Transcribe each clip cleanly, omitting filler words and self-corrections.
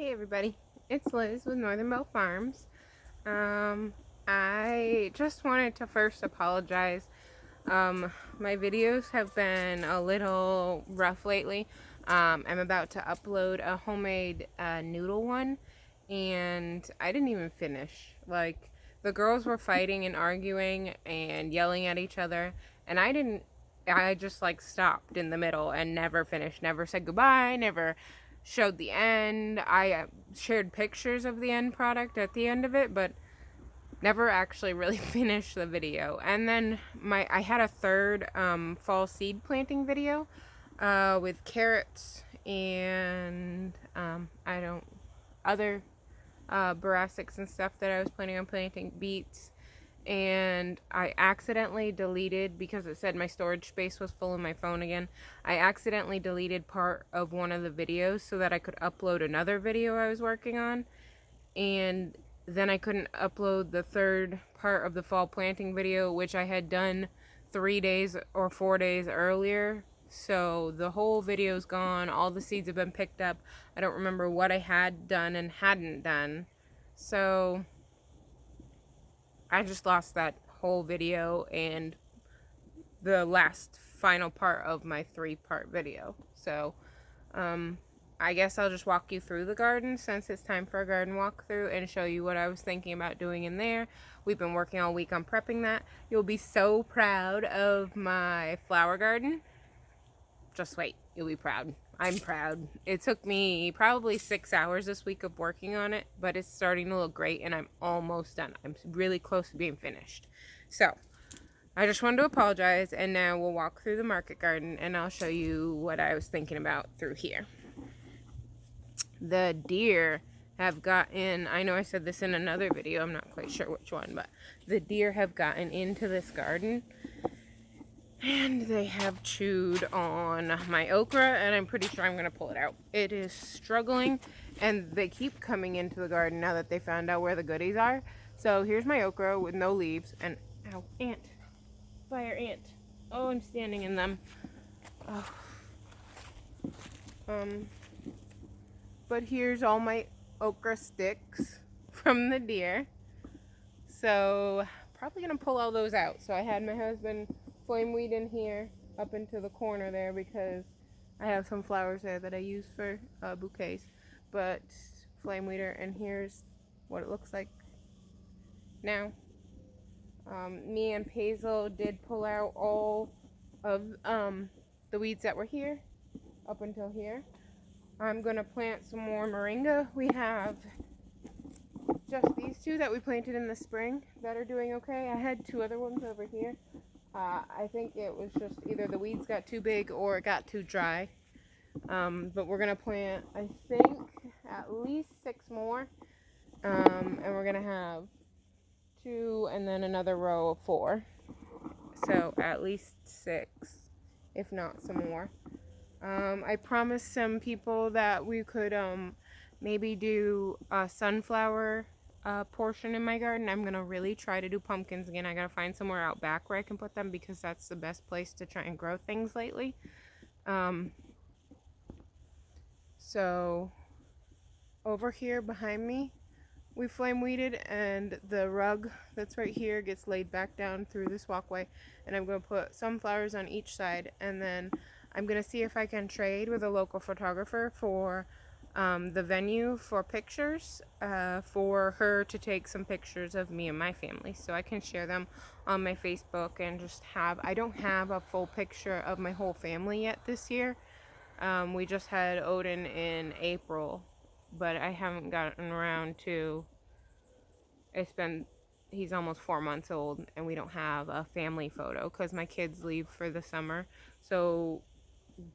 Hey everybody, it's Liz with Northern Belle Farms. I just wanted to first apologize. My videos have been a little rough lately. I'm about to upload a homemade noodle one, and I didn't even finish. Like, the girls were fighting and arguing and yelling at each other, and I just like stopped in the middle and never finished, never said goodbye, never showed the end. I shared pictures of the end product at the end of it, but never actually really finished the video. And then I had a third fall seed planting video with carrots and I don't other brassicas and stuff that I was planning on planting, beets, and I accidentally deleted, because it said my storage space was full of my phone again, I accidentally deleted part of one of the videos so that I could upload another video I was working on, and then I couldn't upload the third part of the fall planting video, which I had done 3 days or 4 days earlier. So the whole video's gone, all the seeds have been picked up. I don't remember what I had done and hadn't done. So I just lost that whole video and the last final part of my 3-part video. So, I guess I'll just walk you through the garden since it's time for a garden walkthrough and show you what I was thinking about doing in there. We've been working all week on prepping that. You'll be so proud of my flower garden. Just wait, you'll be proud. I'm proud. It took me probably 6 hours this week of working on it, but it's starting to look great and I'm almost done. I'm really close to being finished. So, I just wanted to apologize, and now we'll walk through the market garden and I'll show you what I was thinking about through here. The deer have gotten, I know I said this in another video, I'm not quite sure which one, but the deer have gotten into this garden and they have chewed on my okra, and I'm pretty sure I'm going to pull it out. It is struggling, and they keep coming into the garden now that they found out where the goodies are. So here's my okra with no leaves, and ow, ant, fire ant. Oh, I'm standing in them. Oh. But here's all my okra sticks from the deer. So probably going to pull all those out. So I had my husband flame weed in here up into the corner there because I have some flowers there that I use for bouquets. But flame weeder, and here's what it looks like now. Me and Hazel did pull out all of the weeds that were here up until here. I'm going to plant some more moringa. We have just these two that we planted in the spring that are doing okay. I had 2 other ones over here. I think it was just either the weeds got too big or it got too dry. But we're going to plant, I think, at least 6 more. And we're going to have 2 and then another row of 4. So at least 6, if not some more. I promised some people that we could maybe do a sunflower portion in my garden. I'm going to really try to do pumpkins again. I got to find somewhere out back where I can put them because that's the best place to try and grow things lately. So over here behind me, we flame weeded, and the rug that's right here gets laid back down through this walkway, and I'm going to put sunflowers on each side, and then I'm going to see if I can trade with a local photographer for the venue for pictures, for her to take some pictures of me and my family so I can share them on my Facebook and just have, I don't have a full picture of my whole family yet this year. We just had Odin in April, but I haven't gotten around to, he's almost 4 months old and we don't have a family photo because my kids leave for the summer. So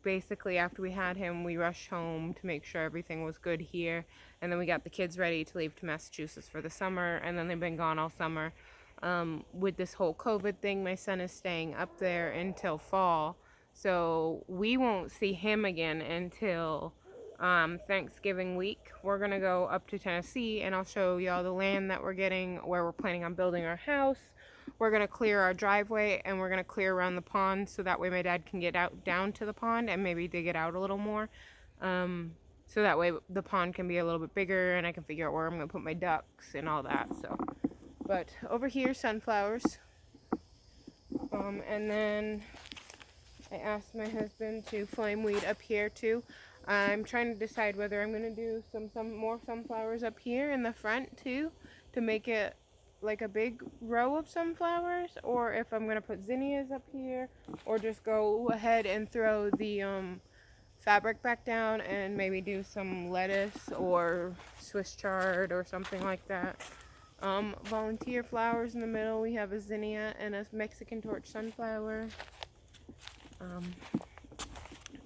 basically after we had him, we rushed home to make sure everything was good here, and then we got the kids ready to leave to Massachusetts for the summer, and then they've been gone all summer. With this whole COVID thing, my son is staying up there until fall, so we won't see him again until Thanksgiving week. We're gonna go up to Tennessee, and I'll show y'all the land that we're getting, where we're planning on building our house. We're going to clear our driveway, and we're going to clear around the pond so that way my dad can get out down to the pond and maybe dig it out a little more. so that way the pond can be a little bit bigger and I can figure out where I'm going to put my ducks and all that. So, but over here, sunflowers. And then I asked my husband to flame weed up here too. I'm trying to decide whether I'm going to do some more sunflowers up here in the front too, to make it like a big row of sunflowers, or if I'm going to put zinnias up here, or just go ahead and throw the fabric back down and maybe do some lettuce or Swiss chard or something like that. Volunteer flowers in the middle. We have a zinnia and a Mexican torch sunflower.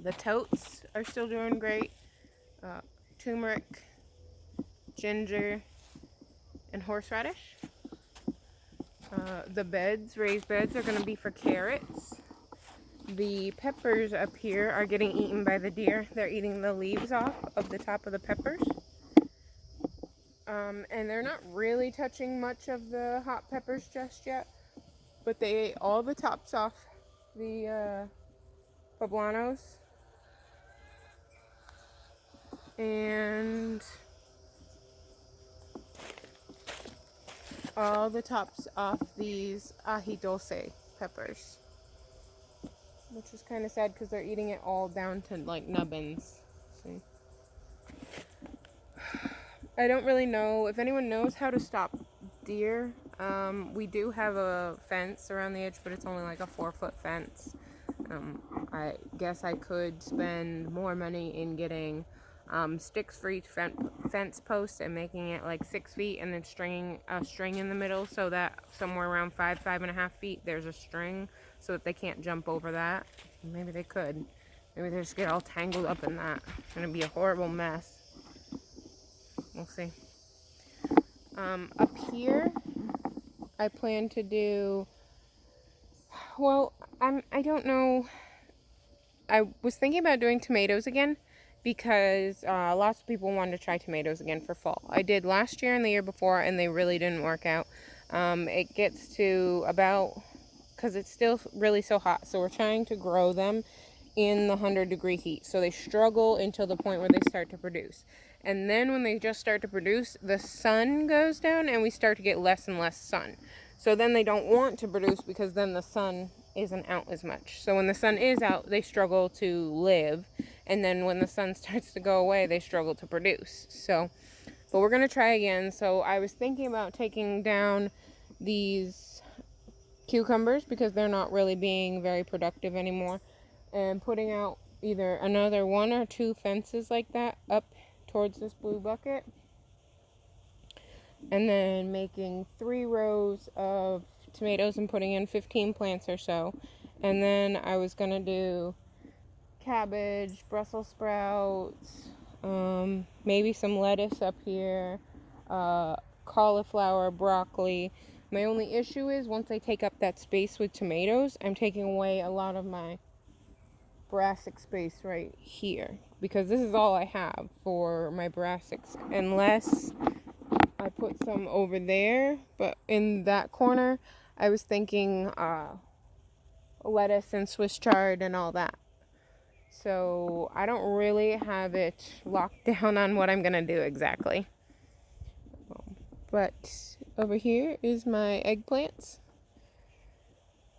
The totes are still doing great. Turmeric, ginger, and horseradish. The beds, raised beds, are going to be for carrots. The peppers up here are getting eaten by the deer. They're eating the leaves off of the top of the peppers. And they're not really touching much of the hot peppers just yet, but they ate all the tops off the poblanos and all the tops off these ají dulce peppers, which is kind of sad because they're eating it all down to like nubbins. See? I don't really know if anyone knows how to stop deer. We do have a fence around the edge, but it's only like a 4-foot fence. I guess I could spend more money in getting sticks for each fence post and making it like 6 feet, and then stringing a string in the middle so that somewhere around 5.5 feet there's a string so that they can't jump over that. Maybe they could. Maybe they just get all tangled up in that. It's going to be a horrible mess. We'll see. Up here, I plan to do, well, I don't know. I was thinking about doing tomatoes again because lots of people wanted to try tomatoes again for fall. I did last year and the year before, and they really didn't work out. It gets to about, because it's still really so hot, so we're trying to grow them in the 100-degree heat. So they struggle until the point where they start to produce. And then when they just start to produce, the sun goes down and we start to get less and less sun. So then they don't want to produce because then the sun isn't out as much. So when the sun is out, they struggle to live. And then when the sun starts to go away, they struggle to produce. So, but we're going to try again. So I was thinking about taking down these cucumbers because they're not really being very productive anymore, and putting out either another 1 or 2 fences like that up towards this blue bucket, and then making 3 rows of tomatoes and putting in 15 plants or so. And then I was gonna do cabbage, Brussels sprouts, maybe some lettuce up here, cauliflower, broccoli. My only issue is once I take up that space with tomatoes, I'm taking away a lot of my brassic space right here, because this is all I have for my brassics, unless I put some over there. But in that corner, I was thinking lettuce and Swiss chard and all that. So I don't really have it locked down on what I'm going to do exactly. But over here is my eggplants.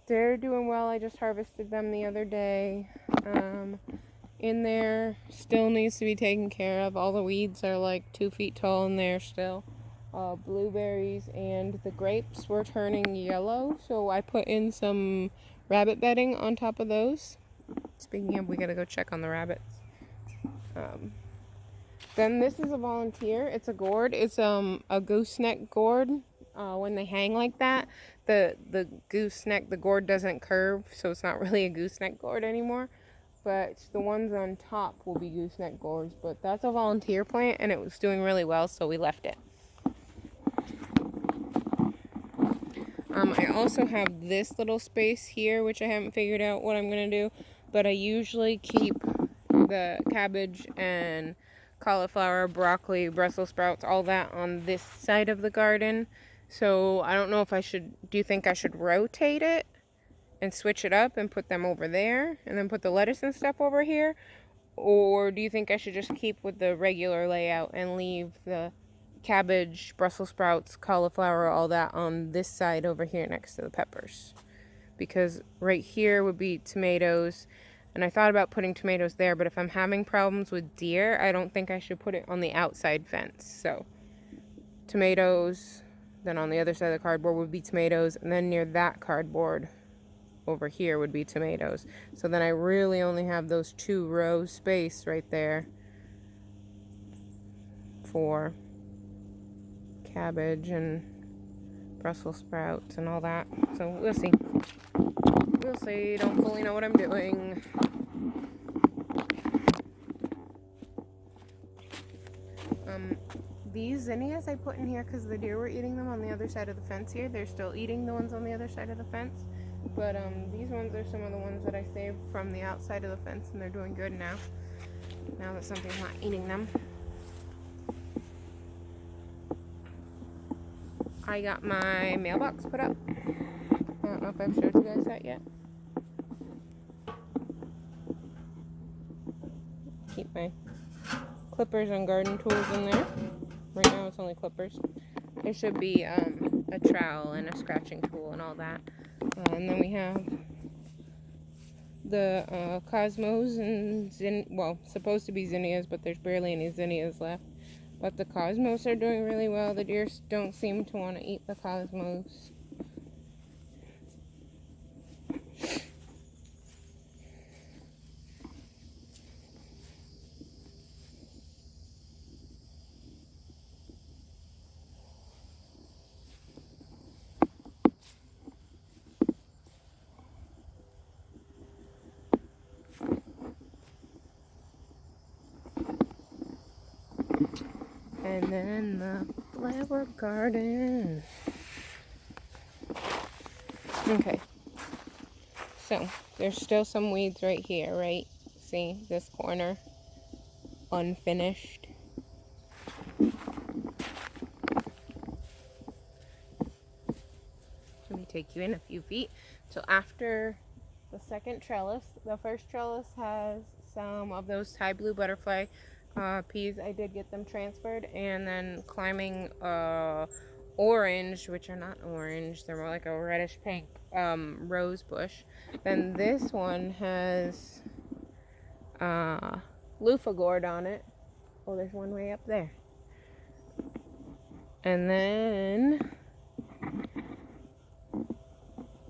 They're doing well. I just harvested them the other day. In there still needs to be taken care of. All the weeds are like 2 feet tall in there still. Blueberries and the grapes were turning yellow, so I put in some rabbit bedding on top of those. Speaking of, we gotta go check on the rabbits. Then this is a volunteer. It's a gourd. It's a gooseneck gourd. When they hang like that, the gooseneck, the gourd doesn't curve, so it's not really a gooseneck gourd anymore. But the ones on top will be gooseneck gourds. But that's a volunteer plant, and it was doing really well, so we left it. I also have this little space here, which I haven't figured out what I'm going to do. But I usually keep the cabbage and cauliflower, broccoli, Brussels sprouts, all that on this side of the garden. So I don't know if I should, do you think I should rotate it and switch it up and put them over there and then put the lettuce and stuff over here? Or do you think I should just keep with the regular layout and leave the cabbage, Brussels sprouts, cauliflower, all that on this side over here next to the peppers? Because right here would be tomatoes, and I thought about putting tomatoes there, but if I'm having problems with deer, I don't think I should put it on the outside fence. So tomatoes, then on the other side of the cardboard would be tomatoes, and then near that cardboard over here would be tomatoes. So then I really only have those 2 rows space right there for cabbage and Brussels sprouts and all that. So we'll see. We'll see. Don't fully know what I'm doing. These zinnias I put in here because the deer were eating them on the other side of the fence here. They're still eating the ones on the other side of the fence. But these ones are some of the ones that I saved from the outside of the fence, and they're doing good now. Now that something's not eating them. I got my mailbox put up. I don't know if I've showed you guys that yet. Keep my clippers and garden tools in there. Right now it's only clippers. There should be a trowel and a scratching tool and all that. And then we have the cosmos and supposed to be zinnias, but there's barely any zinnias left. But the cosmos are doing really well. The deer don't seem to want to eat the cosmos. And then the flower garden. Okay. So, there's still some weeds right here, right? See, this corner, unfinished. Let me take you in a few feet. So after the second trellis, the first trellis has some of those Thai blue butterfly peas. I did get them transferred, and then climbing orange, which are not orange, they're more like a reddish pink rose bush. Then this one has loofah gourd on it. Oh, there's one way up there. And then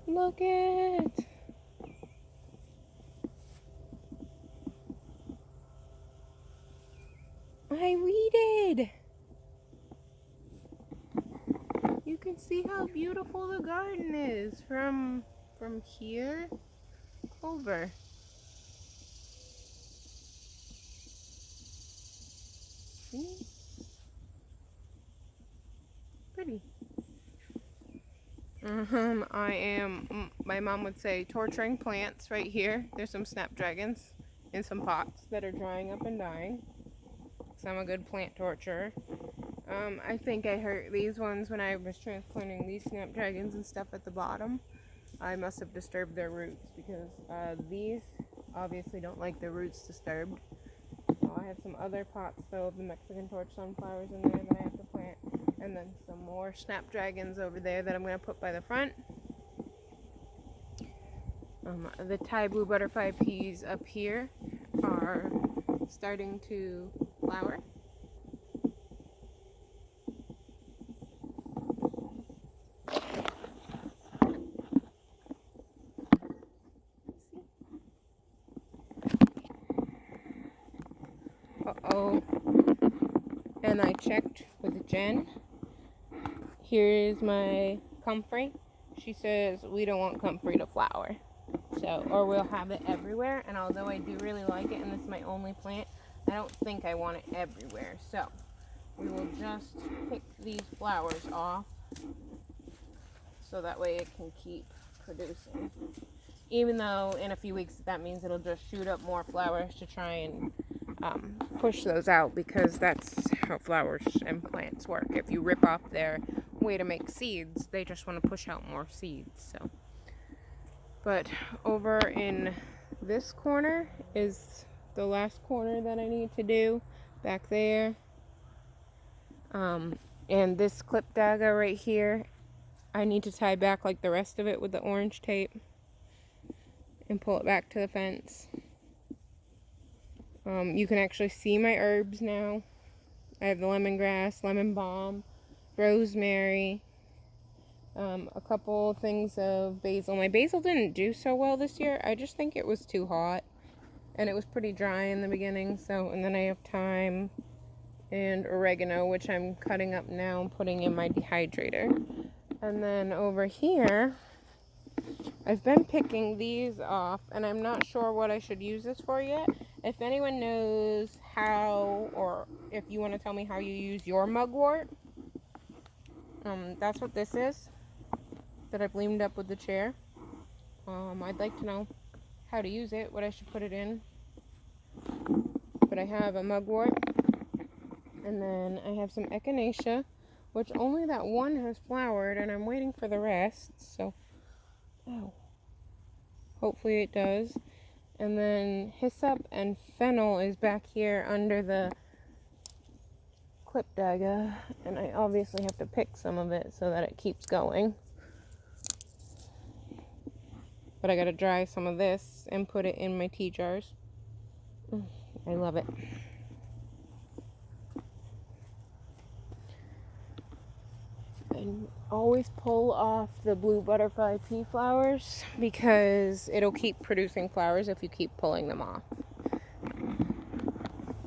look it. I weeded. You can see how beautiful the garden is from here over. See? Pretty. I am, my mom would say, torturing plants right here. There's some snapdragons in some pots that are drying up and dying. So I'm a good plant torturer. I think I hurt these ones when I was transplanting these snapdragons and stuff at the bottom. I must have disturbed their roots because these obviously don't like their roots disturbed. I have some other pots though of the Mexican torch sunflowers in there that I have to plant. And then some more snapdragons over there that I'm going to put by the front. The Thai blue butterfly peas up here are starting to flower. Uh-oh. And I checked with Jen. Here's my comfrey. She says we don't want comfrey to flower. So, or we'll have it everywhere. And although I do really like it, and this is my only plant, I don't think I want it everywhere. So, we will just pick these flowers off so that way it can keep producing. Even though in a few weeks that means it'll just shoot up more flowers to try and push those out, because that's how flowers and plants work. If you rip off their way to make seeds, they just want to push out more seeds. So, but over in this corner is the last corner that I need to do back there. And this clip dagger right here, I need to tie back like the rest of it with the orange tape and pull it back to the fence. You can actually see my herbs now. I have the lemongrass, lemon balm, rosemary, a couple things of basil. My basil didn't do so well this year. I just think it was too hot, and it was pretty dry in the beginning. So, and then I have thyme and oregano, which I'm cutting up now and putting in my dehydrator. And then over here, I've been picking these off, and I'm not sure what I should use this for yet. If anyone knows how, or if you want to tell me how you use your mugwort, that's what this is that I've liamed up with the chair. I'd like to know how to use it, what I should put it in. But I have a mugwort, and then I have some echinacea, which only that one has flowered, and I'm waiting for the rest, so hopefully it does. And then hyssop and fennel is back here under the clip dagger, and I obviously have to pick some of it so that it keeps going. But I gotta dry some of this and put it in my tea jars. I love it. And always pull off the blue butterfly pea flowers because it'll keep producing flowers if you keep pulling them off.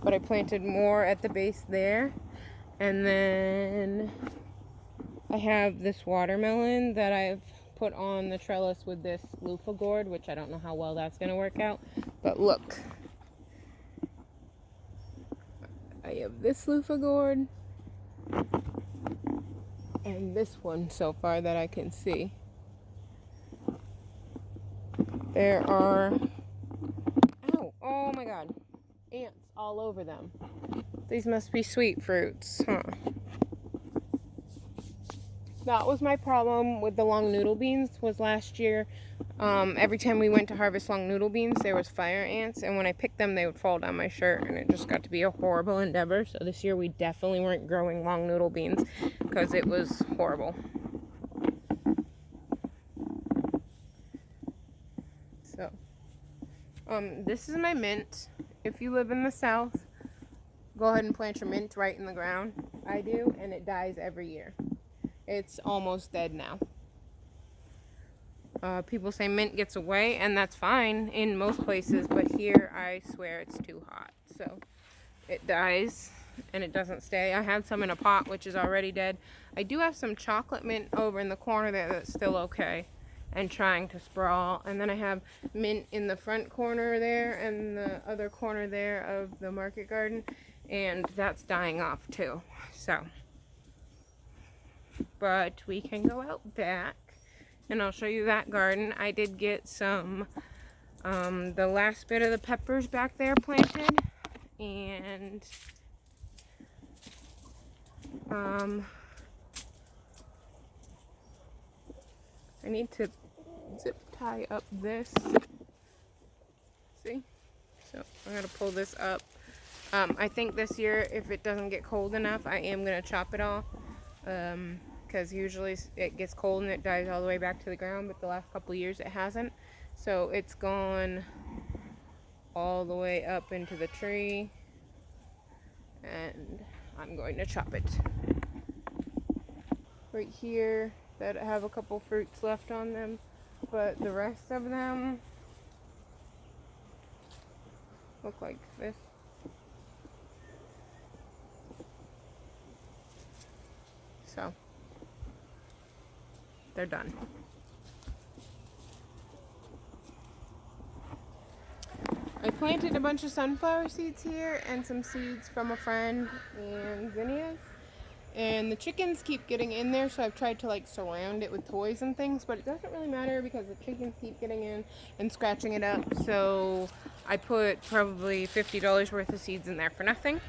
But I planted more at the base there, and then I have this watermelon that I've put on the trellis with this loofah gourd, which I don't know how well that's going to work out, but look. I have this loofah gourd and this one so far that I can see. There are, oh my god, ants all over them. These must be sweet fruits, huh? That was my problem with the long noodle beans, was last year. Every time we went to harvest long noodle beans, there was fire ants, and when I picked them, they would fall down my shirt, and it just got to be a horrible endeavor. So this year, we definitely weren't growing long noodle beans, because it was horrible. So, this is my mint. If you live in the South, go ahead and plant your mint right in the ground. I do, and it dies every year. It's almost dead now. People say mint gets away, and that's fine in most places, but here I swear it's too hot. So it dies, and it doesn't stay. I had some in a pot, which is already dead. I do have some chocolate mint over in the corner there that's still okay and trying to sprawl. And then I have mint in the front corner there and the other corner there of the market garden, and that's dying off too. So, but we can go out back and I'll show you that garden. I did get some, the last bit of the peppers back there planted, and I need to zip tie up this. See? So I'm gonna pull this up. I think this year, if it doesn't get cold enough, I am gonna chop it all. Because usually it gets cold and it dies all the way back to the ground, but the last couple of years it hasn't. So it's gone all the way up into the tree, and I'm going to chop it. Right here, that have a couple fruits left on them, but the rest of them look like this. So they're done. I planted a bunch of sunflower seeds here and some seeds from a friend and zinnias. And the chickens keep getting in there, so I've tried to like surround it with toys and things, but it doesn't really matter because the chickens keep getting in and scratching it up. So I put probably $50 worth of seeds in there for nothing.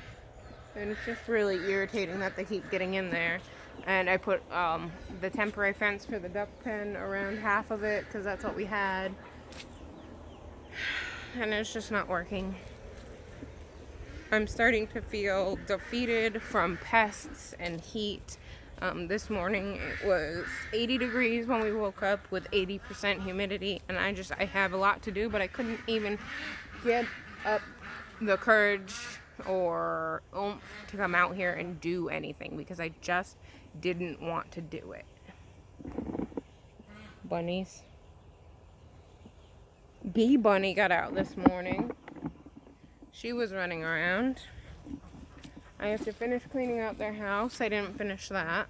And it's just really irritating that they keep getting in there. And I put the temporary fence for the duck pen around half of it because that's what we had. And it's just not working. I'm starting to feel defeated from pests and heat. This morning it was 80 degrees when we woke up with 80% humidity, and I have a lot to do, but I couldn't even get up the courage or oomph to come out here and do anything because I just didn't want to do it. Bunnies. Bee Bunny got out this morning. She was running around. I have to finish cleaning out their house. I didn't finish that.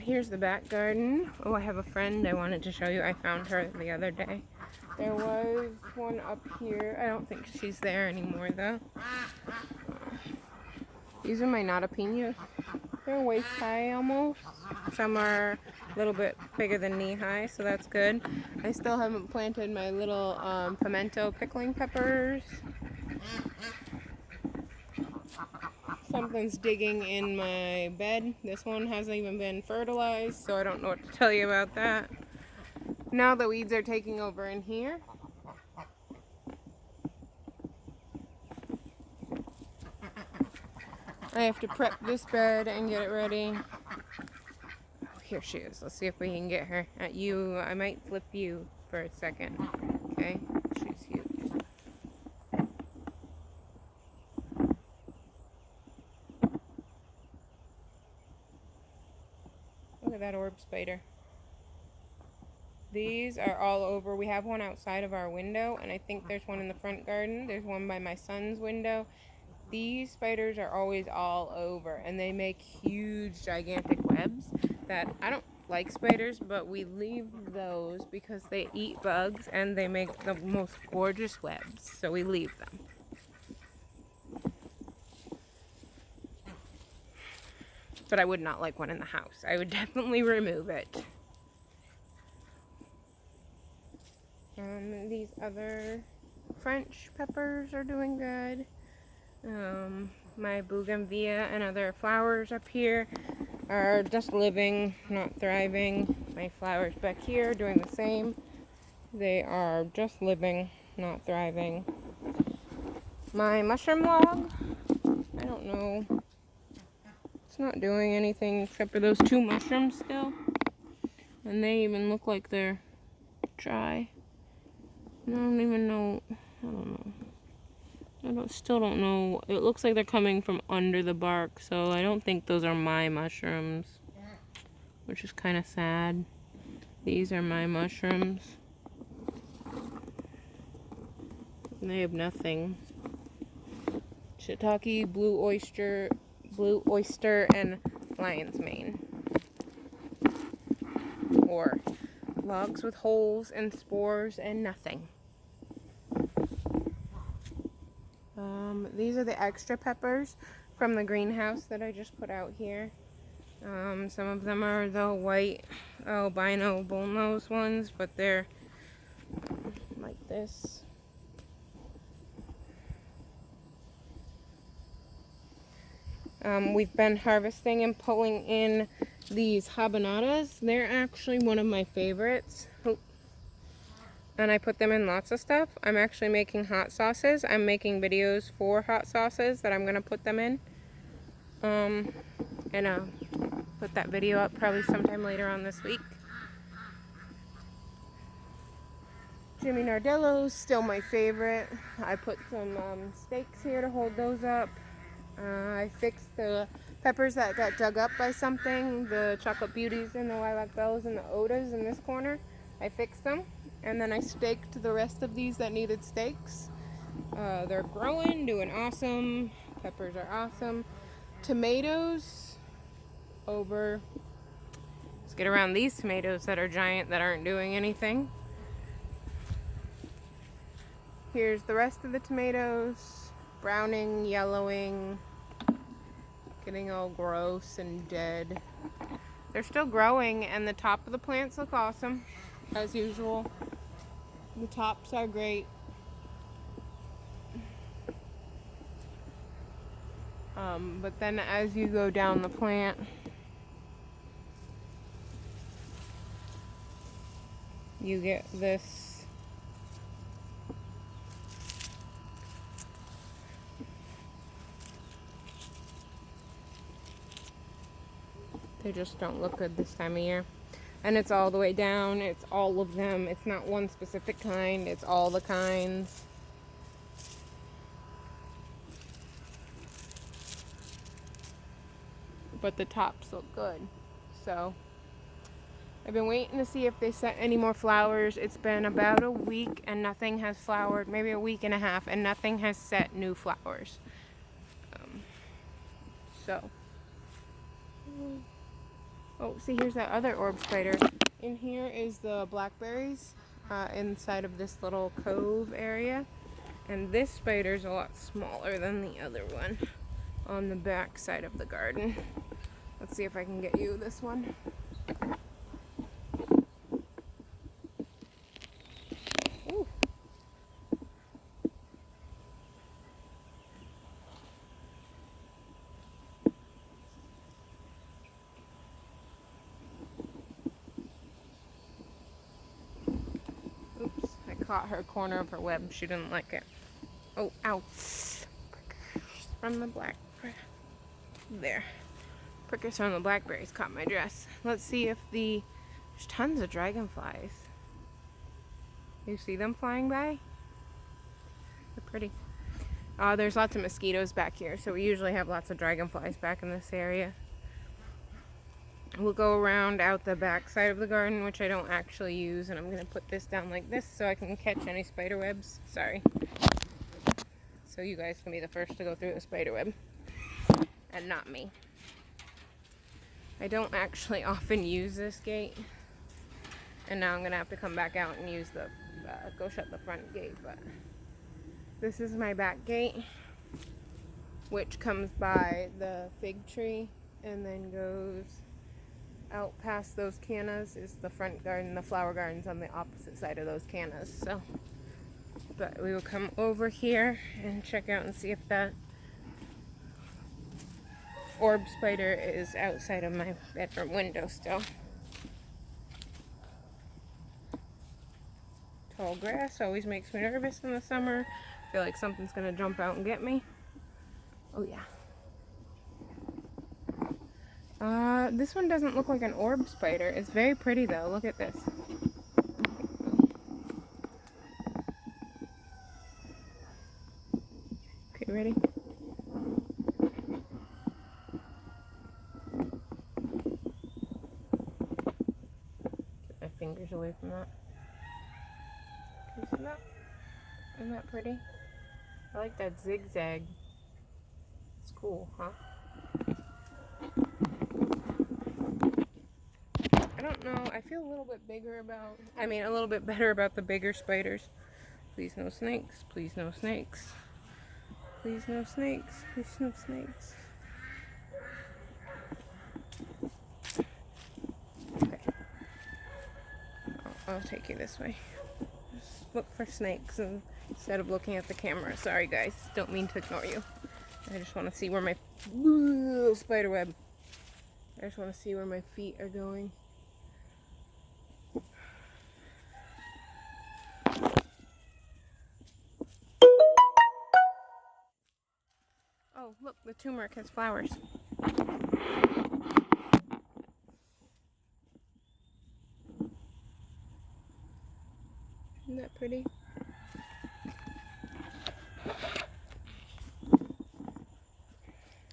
Here's the back garden. Oh, I have a friend I wanted to show you. I found her the other day. There was one up here. I don't think she's there anymore, though. These are my Notopinas. They're waist high almost. Some are a little bit bigger than knee high, so that's good. I still haven't planted my little pimento pickling peppers. Something's digging in my bed. This one hasn't even been fertilized, so I don't know what to tell you about that. Now the weeds are taking over in here. I have to prep this bed and get it ready. Oh, here she is. Let's see if we can get her. At you, I might flip you for a second. Okay? She's huge. Look at that orb spider. These are all over. We have one outside of our window, and I think there's one in the front garden. There's one by my son's window. These spiders are always all over, and they make huge, gigantic webs that I don't like spiders, but we leave those because they eat bugs, and they make the most gorgeous webs, so we leave them. But I would not like one in the house. I would definitely remove it. These other French peppers are doing good. My bougainvillea and other flowers up here are just living, not thriving. My flowers back here are doing the same. They are just living, not thriving. My mushroom log, I don't know. It's not doing anything except for those 2 mushrooms still. And they even look like they're dry. I don't even know. I don't know. Still don't know. It looks like they're coming from under the bark, so I don't think those are my mushrooms, which is kind of sad. These are my mushrooms. They have nothing. Shiitake, blue oyster, and lion's mane. Or logs with holes and spores and nothing. These are the extra peppers from the greenhouse that I just put out here. Some of them are the white albino bullnose ones, but they're like this. We've been harvesting and pulling in these habanadas. They're actually one of my favorites. And I put them in lots of stuff. I'm actually making hot sauces. I'm making videos for hot sauces that I'm going to put them in. And I'll put that video up probably sometime later on this week. Jimmy Nardello's still my favorite. I put some stakes here to hold those up. I fixed the peppers that got dug up by something. The Chocolate Beauties and the Lilac Bells and the Odas in this corner. I fixed them. And then I staked the rest of these that needed stakes. They're growing, doing awesome. Peppers are awesome. Tomatoes over. Let's get around these tomatoes that are giant that aren't doing anything. Here's the rest of the tomatoes. Browning, yellowing, getting all gross and dead. They're still growing, and the top of the plants look awesome, as usual. The tops are great. But then as you go down the plant, you get this They just don't look good this time of year. And it's all the way down. It's all of them. It's not one specific kind. It's all the kinds. But the tops look good. So I've been waiting to see if they set any more flowers. It's been about a week and nothing has flowered. Maybe a week and a half, and nothing has set new flowers. Oh, see, here's that other orb spider. In here is the blackberries inside of this little cove area. And this spider's a lot smaller than the other one on the back side of the garden. Let's see if I can get you this one. Ooh. Oops, I caught her corner of her web. She didn't like it. Oh, ow. From the blackberry. There. Prickers from the blackberries caught my dress. Let's see if there's tons of dragonflies. You see them flying by? They're pretty. There's lots of mosquitoes back here, so we usually have lots of dragonflies back in this area. We'll go around out the back side of the garden, which I don't actually use, and I'm going to put this down like this so I can catch any spider webs. Sorry. So you guys can be the first to go through the spider web, and not me. I don't actually often use this gate, and now I'm going to have to come back out and use the, go shut the front gate, but this is my back gate, which comes by the fig tree and then goes out past those cannas is the front garden. The flower garden's on the opposite side of those cannas, so, but we will come over here and check out and see if that orb spider is outside of my bedroom window still. Tall grass always makes me nervous in the summer. I feel like something's gonna jump out and get me. Oh yeah. This one doesn't look like an orb spider. It's very pretty though. Look at this. Okay, ready? Get my fingers away from that. Can you see that? Isn't that pretty? I like that zigzag. It's cool, huh? I don't know. I feel a little bit a little bit better about the bigger spiders. Please no snakes. Please no snakes. Please no snakes. Please no snakes. Okay. I'll take you this way. Just look for snakes instead of looking at the camera. Sorry guys. Don't mean to ignore you. I just want to see where my spider web. I just want to see where my feet are going. Oh, look, the turmeric has flowers. Isn't that pretty?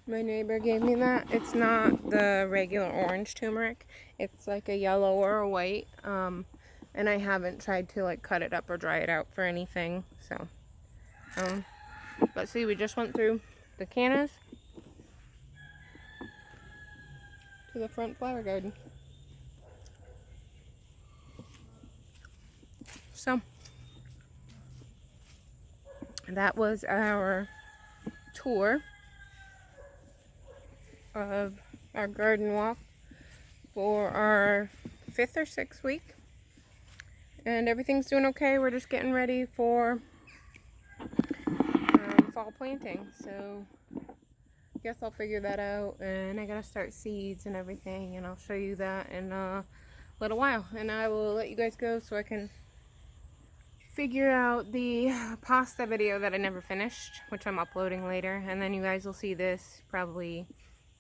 My neighbor gave me that. It's not the regular orange turmeric. It's like a yellow or a white. And I haven't tried to like cut it up or dry it out for anything. So, but see, we just went through the cannas to the front flower garden. So, that was our tour of our garden walk for our 5th or 6th week, and everything's doing okay. We're just getting ready for fall planting, so guess I'll figure that out, and I gotta start seeds and everything, and I'll show you that in a little while, and I will let you guys go so I can figure out the pasta video that I never finished, which I'm uploading later, and then you guys will see this probably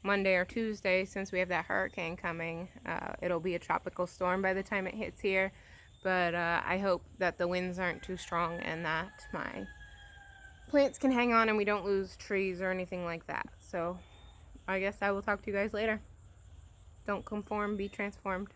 Monday or Tuesday, since we have that hurricane coming. It'll be a tropical storm by the time it hits here. But I hope that the winds aren't too strong and that my plants can hang on and we don't lose trees or anything like that. So I guess I will talk to you guys later. Don't conform, be transformed.